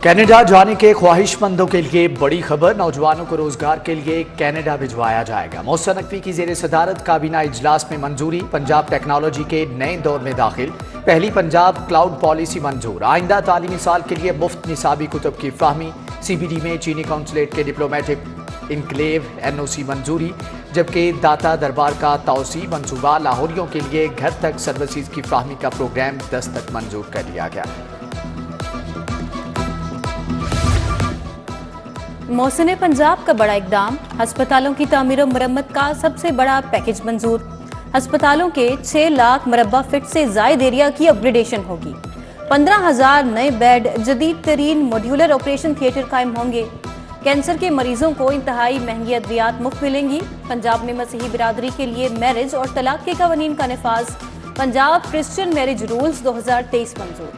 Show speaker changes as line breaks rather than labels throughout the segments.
Canada جانے کے خواہشمندوں کے لیے بڑی خبر، نوجوانوں کو روزگار کے لیے کینیڈا بھجوایا جائے گا۔ محسن نقوی کی زیر صدارت کابینہ اجلاس میں منظوری، پنجاب ٹیکنالوجی کے نئے دور میں داخل، پہلی پنجاب کلاؤڈ پالیسی منظور، آئندہ تعلیمی سال کے لیے مفت نصابی کتب کی فراہمی، سی بی ڈی میں چینی قونصلیٹ کے ڈپلومیٹک انکلیو این او سی منظوری، جبکہ داتا دربار کا توسیع منصوبہ، لاہوریوں کے لیے گھر تک سروسز کی فراہمی کا پروگرام 10 تک منظور کر لیا گیا۔
محسن پنجاب کا بڑا اقدام، ہسپتالوں کی تعمیر و مرمت کا سب سے بڑا پیکج منظور، ہسپتالوں کے 6 لاکھ مربع فٹ سے زائد ایریا کی اپ گریڈیشن ہوگی، 15,000 نئے بیڈ، جدید ترین ماڈیولر آپریشن تھیٹر قائم ہوں گے، کینسر کے مریضوں کو انتہائی مہنگی ادویات مفت ملیں گی، پنجاب میں مسیحی برادری کے لیے میرج اور طلاق کے قوانین کا نفاذ، پنجاب کرسچن میرج رولز 2023 منظور،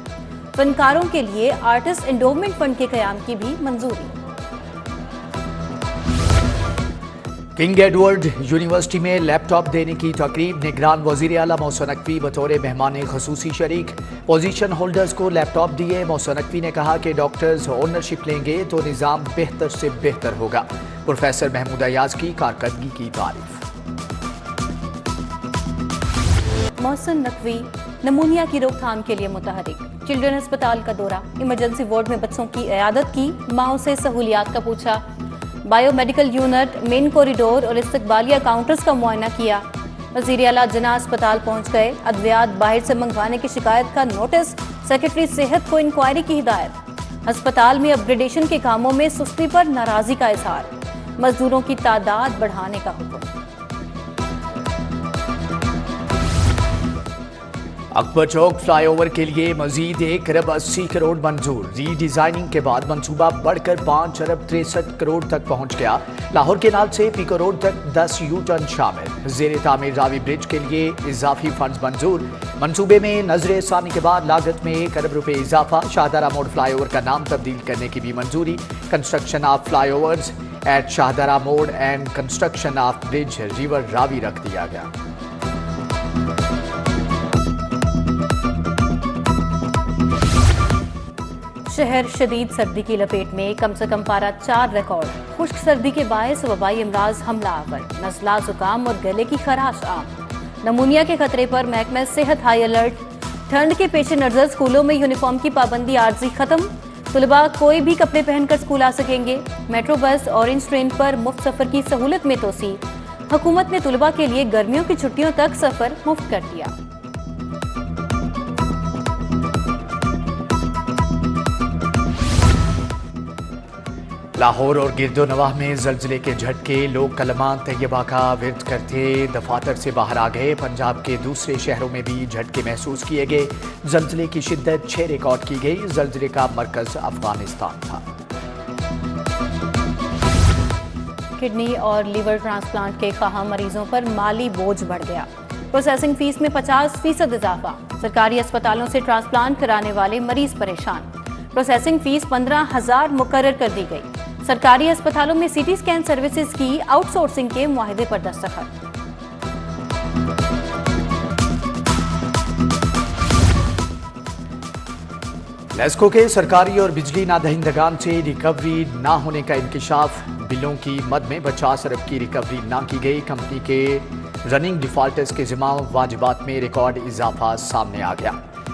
فنکاروں کے لیے آرٹسٹ انڈومنٹ فنڈ کے قیام کی بھی منظوری۔
کنگ ایڈورڈ یونیورسٹی میں لیپ ٹاپ دینے کی تقریب، نگران وزیر اعلیٰ محسن نقوی بطور مہمان خصوصی شریک، پوزیشن ہولڈرز کو لیپ ٹاپ دیے۔ محسن نقوی نے کہا کہ ڈاکٹرز اونرشپ لیں گے تو نظام بہتر سے بہتر ہوگا۔ پروفیسر محمود ایاز کی کارکردگی کی تعریف۔
محسن نقوی نمونیا کی روک تھام کے لیے متحرک، چلڈرن اسپتال کا دورہ، ایمرجنسی وارڈ میں بچوں کی عیادت کی، ماؤں سے سہولیات کا پوچھا، بائیو میڈیکل یونٹ، مین کوریڈور اور استقبالیہ کاؤنٹرز کا معائنہ کیا۔ وزیر اعلیٰ جناح اسپتال پہنچ گئے، ادویات باہر سے منگوانے کی شکایت کا نوٹس، سیکرٹری صحت کو انکوائری کی ہدایت۔ ہسپتال میں اپ گریڈیشن کے کاموں میں سستی پر ناراضی کا اظہار، مزدوروں کی تعداد بڑھانے کا حکم۔
اکبر چوک فلائی اوور کے لیے مزید 1 ارب 80 کروڑ منظور، ری ڈیزائننگ کے بعد منصوبہ بڑھ کر 5 ارب 63 کروڑ تک پہنچ گیا۔ لاہور کینال سے پیکو روڈ تک 10 یو ٹرن شامل، زیر تعمیر راوی برج کے لیے اضافی فنڈز منظور، منصوبے میں نظر ثانی کے بعد لاگت میں 1 ارب روپے اضافہ، شاہدرہ موڑ فلائی اوور کا نام تبدیل کرنے کی بھی منظوری، construction of flyovers at Shahdara موڑ and construction of bridge river Ravi رکھ دیا گیا۔
شہر شدید سردی کی لپیٹ میں، کم سے کم پارہ 4 ریکارڈ، خشک سردی کے باعث وبائی امراض حملہ آور، نزلہ، زکام اور گلے کی خراش عام، نمونیا کے خطرے پر محکمہ صحت ہائی الرٹ، ٹھنڈ کے پیش نظر اسکولوں میں یونیفارم کی پابندی عارضی ختم، طلباء کوئی بھی کپڑے پہن کر اسکول آ سکیں گے، میٹرو بس، اورنج ٹرین پر مفت سفر کی سہولت میں توسیع، حکومت نے طلباء کے لیے گرمیوں کی چھٹیوں تک سفر مفت کر دیا۔
لاہور اور گرد و نواح میں زلزلے کے جھٹکے، لوگ کلمات طیبہ کا ورد کرتے دفاتر سے باہر آ گئے۔ پنجاب کے دوسرے شہروں میں بھی جھٹکے محسوس کیے گئے، زلزلے کی شدت 6 ریکارڈ کی گئی، زلزلے کا مرکز افغانستان تھا۔
کڈنی اور لیور ٹرانسپلانٹ کے خواہاں مریضوں پر مالی بوجھ بڑھ گیا، پروسیسنگ فیس میں 50% اضافہ، سرکاری اسپتالوں سے ٹرانسپلانٹ کرانے والے مریض پریشان، پروسیسنگ فیس 15,000 مقرر کر دی گئی، سرکاری اسپتالوں میں سی ٹی اسکین سروسز کی آؤٹ سورسنگ کے معاہدے پر دستخط۔
نیسکو کے سرکاری اور بجلی نہ دہندگان سے ریکوری نہ ہونے کا انکشاف، بلوں کی مد میں 50 ارب کی ریکوری نہ کی گئی، کمپنی کے رننگ ڈیفالٹرز کے ذمہ واجبات میں ریکارڈ اضافہ سامنے آ گیا،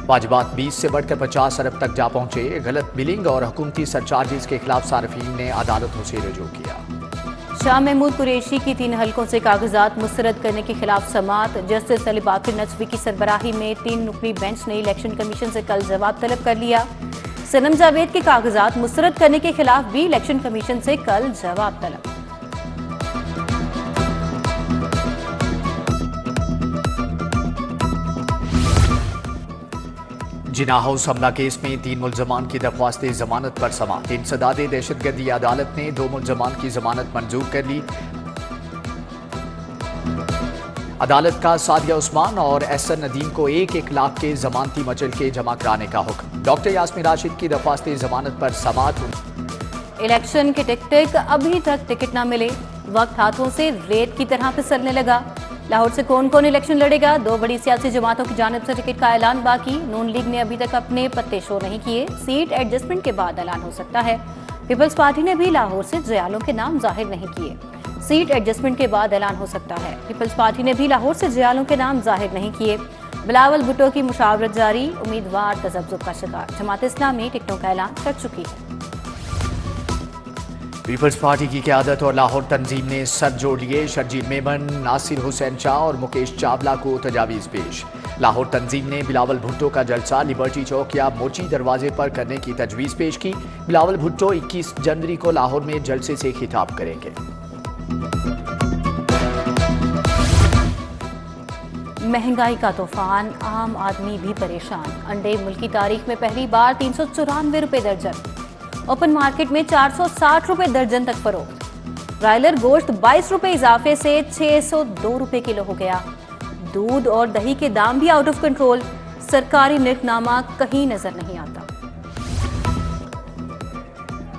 واجبات 20 سے بڑھ کر 50 ارب تک جا پہنچے، غلط بلنگ اور حکومتی سرچارجز کے خلاف صارفین نے عدالتوں سے رجوع کیا۔
شاہ محمود قریشی کی 3 حلقوں سے کاغذات مسترد کرنے کے خلاف سماعت، جسٹس علی باقر نجوی کی سربراہی میں 3 رکنی بینچ نے الیکشن کمیشن سے کل جواب طلب کر لیا، صنم جاوید کے کاغذات مسترد کرنے کے خلاف بھی الیکشن کمیشن سے کل جواب طلب۔
جناح ہاؤس حملہ کیس میں 3 ملزمان کی درخواست ضمانت پر سماعت، انسداد دہشت گردی عدالت نے 2 ملزمان کی ضمانت منظور کر لی، عدالت کا سعدیہ عثمان اور احسن ندیم کو 1-1 لاکھ کے ضمانتی مچلکے جمع کرانے کا حکم، ڈاکٹر یاسمین راشد کی درخواست ضمانت پر سماعت ہوئی۔
الیکشن کے ٹک ابھی تک ٹکٹ نہ ملے، وقت ہاتھوں سے ریت کی طرح پھسلنے لگا، लाहौर से कौन कौन इलेक्शन लड़ेगा? 2 बड़ी सियासी जमातों की जानिब से टिकट का ऐलान बाकी। नून लीग ने अभी तक अपने पत्ते शो नहीं किए। सीट एडजस्टमेंट के बाद ऐलान हो सकता है। पीपल्स पार्टी ने भी लाहौर से जयालों के नाम जाहिर नहीं किए। सीट एडजस्टमेंट के बाद ऐलान हो सकता है। पीपल्स पार्टी ने भी लाहौर से जयालों के नाम जाहिर नहीं किए। बिलावल भुट्टो की मुशावरत जारी, उम्मीदवार तजब्जुब का शिकार। जमात इस्लामी टिकटों का ऐलान कर चुकी है।
पीपल्स पार्टी की क़यादत और लाहौर तंजीम ने सर जोड़ लिए। शर्जील मेमन, नासिर हुसैन शाह और मुकेश चावला को तजावीज़ पेश। लाहौर तंजीम ने बिलावल भुट्टो का जलसा लिबर्टी चौक या मोची दरवाजे पर करने की तजवीज़ पेश की। बिलावल भुट्टो 21 जनवरी को लाहौर में जलसे से खिताब करेंगे।
महंगाई का तूफान, आम आदमी भी परेशान। अंडे मुल्की तारीख में पहली बार 394 रुपए दर्जन। ओपन मार्केट में 460 रुपए दर्जन तक फरोख्त। ब्रायलर गोश्त 22 रुपए इजाफे से 602 रुपए किलो हो गया। दूध और दही के दाम भी आउट ऑफ कंट्रोल। सरकारी निर्खनामा कहीं नजर नहीं आता।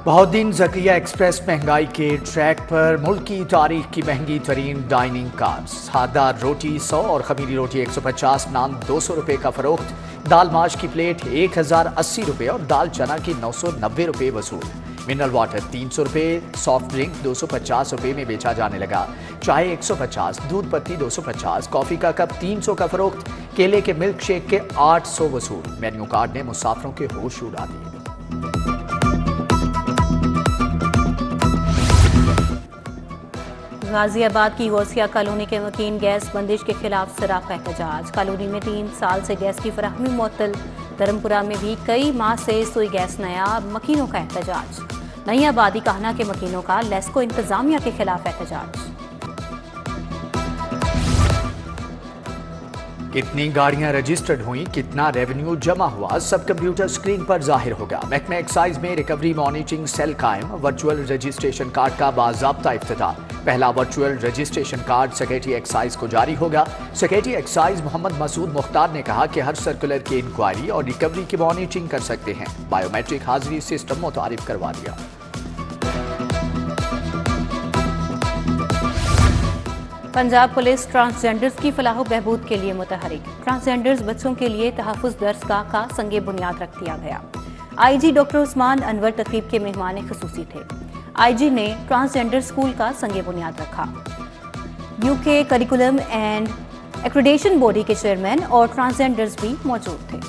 बहाउद्दीन ज़किया एक्सप्रेस महंगाई के ट्रैक पर। मुल्क की तारीख की महंगी तरीन डाइनिंग कार्स। सादा रोटी 100 और खमीरी रोटी 150, नान 200 रुपए का फरोख्त। दाल माश की प्लेट 1080 रुपए और दाल चना की 990 रुपए वसूल। मिनरल वाटर 300 रुपए, सॉफ्ट ड्रिंक 250 रुपए में बेचा जाने लगा। चाय 150, दूध पत्ती 250, कॉफी का कप 300 का फरोख्त। केले के मिल्क शेक के 800 वसूल। मेन्यू कार्ड ने मुसाफिरों के होश उड़ा दिए।
गाजियाबाद की गौसिया कॉलोनी के मकीन गैस बंदिश के खिलाफ सरापा एहतजाज। कॉलोनी में 3 साल से गैस की फराहमी मुअत्तल। धर्मपुरा में भी कई माह से सुई गैस नया, मकीनों का एहतजाज। नई आबादी कहना के मकीनों का लेस्को इंतजामिया के खिलाफ एहतजाज।
कितनी गाड़ियां रजिस्टर्ड हुई, कितना रेवेन्यू जमा हुआ, सब कंप्यूटर स्क्रीन पर जाहिर होगा। महकमा एक्साइज में रिकवरी मॉनिटरिंग सेल कायम। वर्चुअल रजिस्ट्रेशन कार्ड का बाज़ाब्ता इफ्तिताह। पहला virtual registration card secretary excise को जारी होगा। सेक्रेटरी एक्साइज मोहम्मद मसूद मुख्तार ने कहा कि हर सर्कुलर की इंक्वायरी और रिकवरी की मॉनिटरिंग कर सकते हैं। बायोमेट्रिक हाजिरी सिस्टम मुतारिफ करवा दिया।
पंजाब पुलिस ट्रांसजेंडर्स की फलाह बहबूद के लिए मुतहरिक। ट्रांसजेंडर्स बच्चों के लिए तहफ़्फ़ुज़ दरसगाह का संगे बुनियाद रख दिया गया। आईजी डॉक्टर उस्मान अनवर तकरीब के मेहमान खुसूसी थे। आईजी ने ट्रांसजेंडर स्कूल का संगे बुनियाद रखा। UK curriculum and accreditation body के चेयरमैन और ट्रांसजेंडर्स भी मौजूद थे।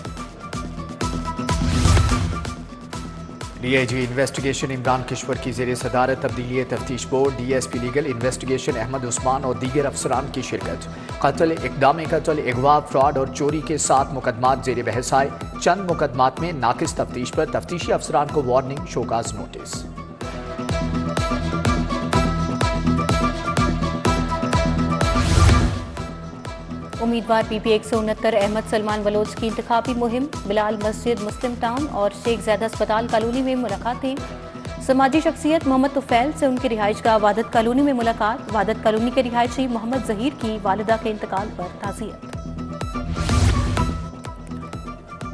डीआईजी इन्वेस्टिगेशन इमरान किश्वर की ज़ेरे सदारत तब्दीली तफ्तीश board. DSP legal investigation Ahmed Usman और दीगर अफसरान की शिरकत। कत्ल, इक़दाम कत्ल, अगवा, फ्रॉड और चोरी के 7 मुकदमात ज़ेरे बहस आए। चंद मुकदमात में नाकिस तफ्तीश पर तफ्तीशी अफसरान को वार्निंग, शोकाज नोटिस।
उम्मीदवार पीपी 169 अहमद सलमान बलोच की इंतखाबी मुहिम। बिलाल मस्जिद, मुस्लिम टाउन और शेख ज़ैद अस्पताल कॉलोनी में मुलाकातें। समाजी शख्सियत मोहम्मद तुफैल से उनकी रिहाइश का वादत कॉलोनी में मुलाकात। वादत कॉलोनी के रिहायशी मोहम्मद जहीर की वालिदा के इंतकाल पर ताज़ियत।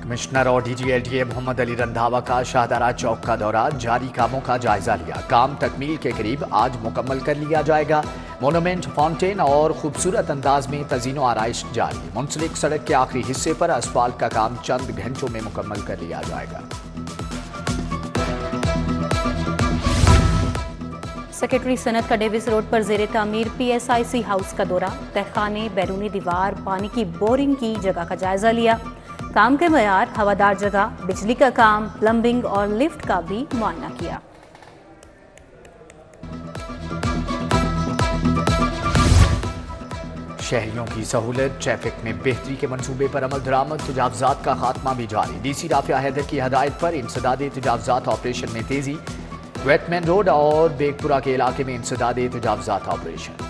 कमिश्नर और डीजीएलडीए मोहम्मद अली रंधावा का शाहदारा चौक का दौरा। जारी कामों का जायजा लिया। काम तकमील के करीब आज मुकम्मल कर लिया जाएगा। मोनूमेंट, फाउंटेन और खूबसूरत अंदाज में तज़ीनो आराइश जारी। मुंसलिक सड़क के आखिरी हिस्से पर असफाल्ट का काम चंद घंटों में मुकम्मल कर लिया जाएगा।
सेक्रेटरी सनत का डेविस रोड पर जेर तामीर पीएसआईसी हाउस का दौरा। तहखाने, बैरूनी दीवार, पानी की बोरिंग की जगह का जायजा लिया। काम के मयार, हवादार जगह, बिजली का काम, प्लम्बिंग और लिफ्ट का भी मुआयना किया।
शहरियों की सहूलत, ट्रैफिक में बेहतरी के मंसूबे पर अमल दरामद। तजावजात का खात्मा भी जारी। डीसी राफिया हैदर की हदायत पर इंसदादे तजावजात ऑपरेशन में तेजी। वेटमैन रोड और बेगपुरा के इलाके में इंसदादे तजावजात operation.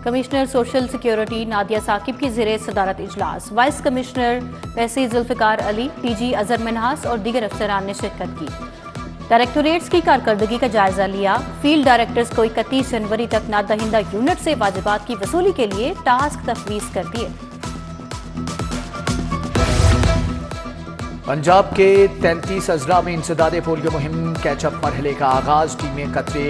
Commissioner social security Nadia Saqib की ज़ेरे सदारत इजलास। Vice commissioner Wasi Zulfiqar Ali, TG Azhar Minhas और दीगर अफसरान ने शिरकत की। डायरेक्टोरेट्स की कारकर्दगी का जायजा लिया। फील्ड डायरेक्टर्स को 31 जनवरी तक नादहिंदा यूनिट से वाजिबात की वसूली के लिए टास्क तफवीज़ कर दिए।
पंजाब के 33 अजला में इंसदाद पोलियो मुहिम कैचअप मरहले का आगाज। टीमें कतरे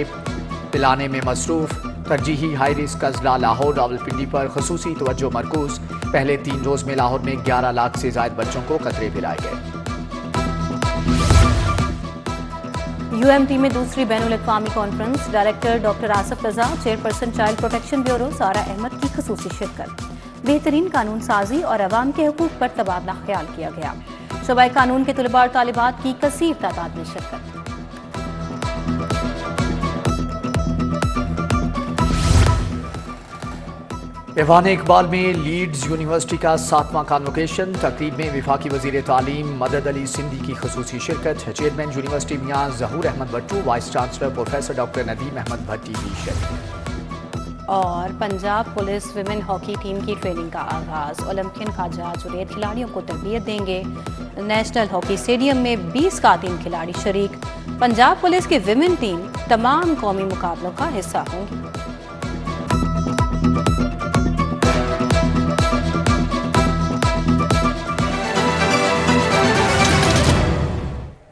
पिलाने में मसरूफ। तरजीही हाई रिस्क अजला लाहौर रावलपिंडी पर खसूसी तवज्जो मरकूज। पहले 3 रोज में लाहौर में 11 लाख से ज्यादा बच्चों को कतरे पिलाए गए।
यूएमटी में दूसरी बैनुल अक़वामी कॉन्फ्रेंस। डायरेक्टर डॉक्टर आसिफ रजा, चेयरपर्सन चाइल्ड प्रोटेक्शन ब्यूरो सारा अहमद की खसूसी शिरकत। बेहतरीन कानून साजी और अवाम के हुकूक पर तबादला ख्याल किया गया। शोबाए कानून के तलबा और तालिबात की कसीर तादाद में शिरकत।
ईवान इकबाल में लीड्स यूनिवर्सिटी का 7वां कॉन्वोकेशन। तकरीब में वफाकी वजीर तालीम मदद अली सिंधी की खसूसी शिरकत। Chairman university Mian Zahoor Ahmad Bhattu, vice chancellor professor doctor Nadeem Ahmad Bhatti भी शरीक।
और Punjab police women hockey team की ट्रेनिंग का आगाज। ओलंपियन ख्वाजा जुनैद खिलाड़ियों को तरबियत देंगे। नेशनल हॉकी स्टेडियम में 20 खातिन खिलाड़ी शरीक। पंजाब पुलिस की विमेन टीम तमाम कौमी मुकाबलों का हिस्सा होंगी।